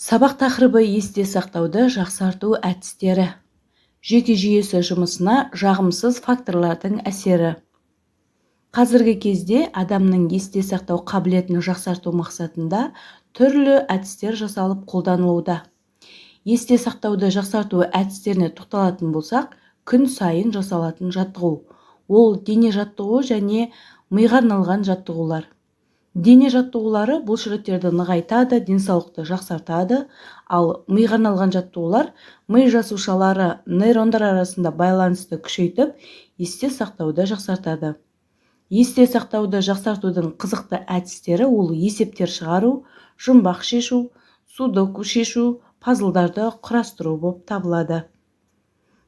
Сабақ тақырыбы есте сақтауды жақсарту әдістері. Жүйке жүйесі жұмысына жағымсыз факторлардың әсері. Қазіргі кезде адамның есте сақтау қабілетін жақсарту мақсатында түрлі әдістер жасалып қолданылуда. Есте сақтауды жақсарту әдістеріне тоқталатын болсақ, күн сайын жасалатын жаттығу. Ол дене жаттығуы және миға арналған жаттығулар. Дене жаттығулары бұлшықеттерді нығайтады, денсаулықты жақсартады, ал миға арналған жаттығулар ми жасушалары нейрондар арасында байланысты күшейтіп, есте сақтауды жақсартады. Есте сақтауды жақсартудың қызықты әдістері ол есептер шығару, жұмбақ шешу, судоку шешу, пазлдарды құрастыру болып табылады.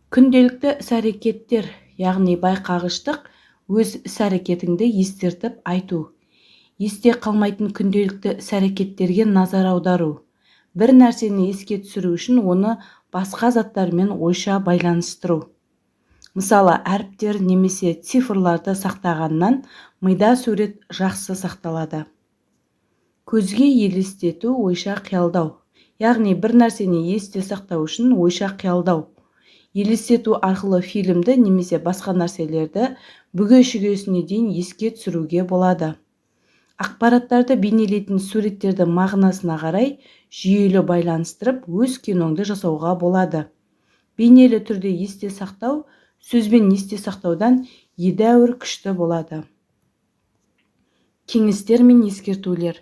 Күнделікті іс-әрекеттер, яғни байқағыштық, өз іс-әрекетіңді естертіп айту. Есте қалмайтын күнделікті іс-әрекеттерге назар аудару. Бір нәрсені еске түсіру үшін оны басқа заттармен ойша байланыстыру. Мысалы, әріптер немесе цифрларды сақтағаннан мида сурет жақсы сақталады. Көзге елестету, ойша қиялдау. Яғни бір нәрсені есте сақтау үшін ойша қиялдау. Елестету арқылы фильмді немесе басқа нәрселерді бүге-шүгесіне дейін еске түсіруге болады. Ақпараттарды бейнелейтін суреттерді мағынасына қарай жүйелі байланыстырып, өз киноңды жасауға болады. Бейнелі түрде есте сақтау, сөзбен есте сақтаудан едәуір күшті болады. Кеңестер мен ескертулер.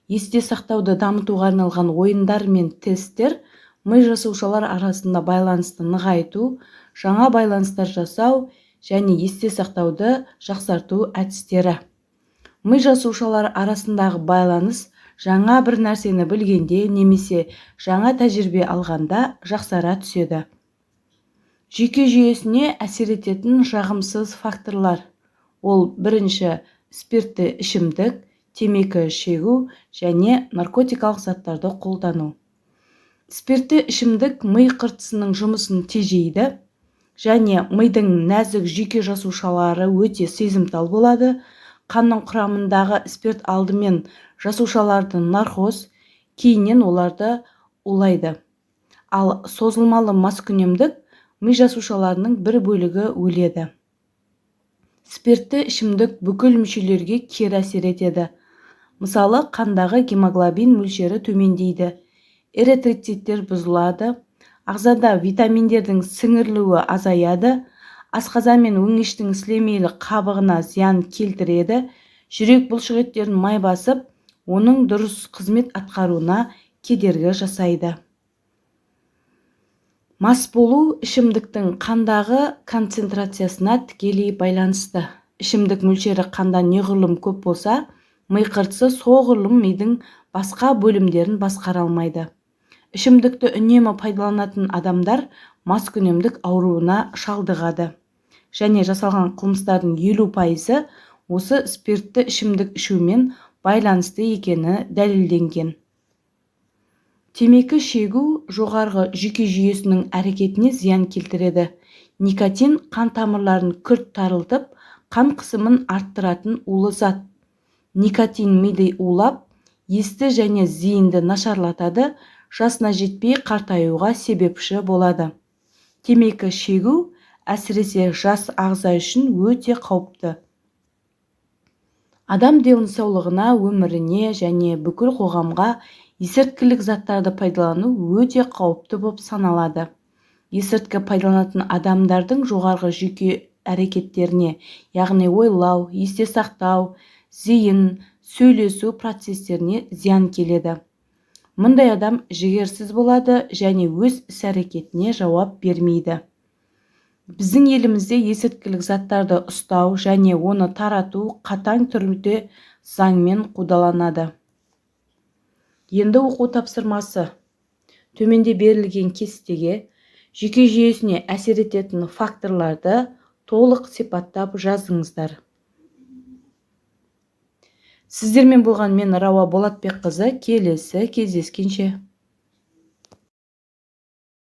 Есте сақтауды дамытуға арналған ойындар мен тесттер ми жасушалар арасында байланысты нығайту, жаңа байланыстар жасау және есте сақтауды жақсарту әдістері. Ми жасушалар арасындағы байланыс жаңа бір нәрсені білгенде немесе жаңа тәжірибе алғанда жақсара түседі. Жүйке жүйесіне әсер ететін жағымсыз факторлар. Ол бірінші спиртті ішімдік, темекі шегу және наркотикалық заттарды қолдану. Спиртті ішімдік ми қыртысының жұмысын тежейді және мидың нәзік жүйке жасушалары өте сезімтал болады. Қанның құрамындағы спирт алдымен жасушаларды наркоз, кейіннен оларды улайды. Ал созылмалы маскүнемдік ми жасушаларының бір бөлігі өледі. Спиртті ішімдік бүкіл мүшелерге кері әсер етеді. Мысалы, қандағы гемоглобин мөлшері төмендейді, эритроциттер бұзылады, ағзада витаминдердің сіңірілуі азаяды, асқазан мен өңештің сілемейлі қабығына зиян келтіреді, жүрек бұлшықеттерін май басып, оның дұрыс қызмет атқаруына кедергі жасайды. Мас болу ішімдіктің қандағы концентрациясына тікелей байланысты. Ішімдік мөлшері қанда неғұрлым көп болса, ми қыртысы соғұрлым мидың басқа бөлімдерін басқара алмайды. Ішімдікті үнемі пайдаланатын адамдар маскүнемдік ауруына шалдығады. Және жасалған қылмыстардың 50% осы спиртті ішімдік ішумен байланысты екені дәлелденген. Темекі шегу жоғарғы жүйке жүйесінің әрекетіне зиян келтіреді. Никотин қан тамырларын күрт тарылтып, қан қысымын арттыратын улы зат. Никотин миды улап, есті және зейінді нашарлатады, жасына жетпей қартаюға себепші болады. Темекі шегу әсіресе жас ағза үшін өте қауіпті. Адам денсаулығына, өміріне және бүкіл қоғамға есірткілік заттарды пайдалану өте қауіпті болып саналады. Есірткі пайдаланатын адамдардың жоғарғы жүйке әрекеттеріне, яғни ойлау, есте сақтау, зейін, сөйлесу процестеріне зиян келеді. Мұндай адам жігерсіз болады және өз іс-әрекетіне жауап бермейді. Біздің елімізде есірткілік заттарды ұстау және оны тарату қатаң түрде заңмен қудаланады. Енді оқу тапсырмасы. Төменде берілген кестеге жүйке жүйесіне әсер ететін факторларды толық сипаттап жазыңыздар. Сіздермен болған мен Рауа Болатбекқызы, келесі кездескенше.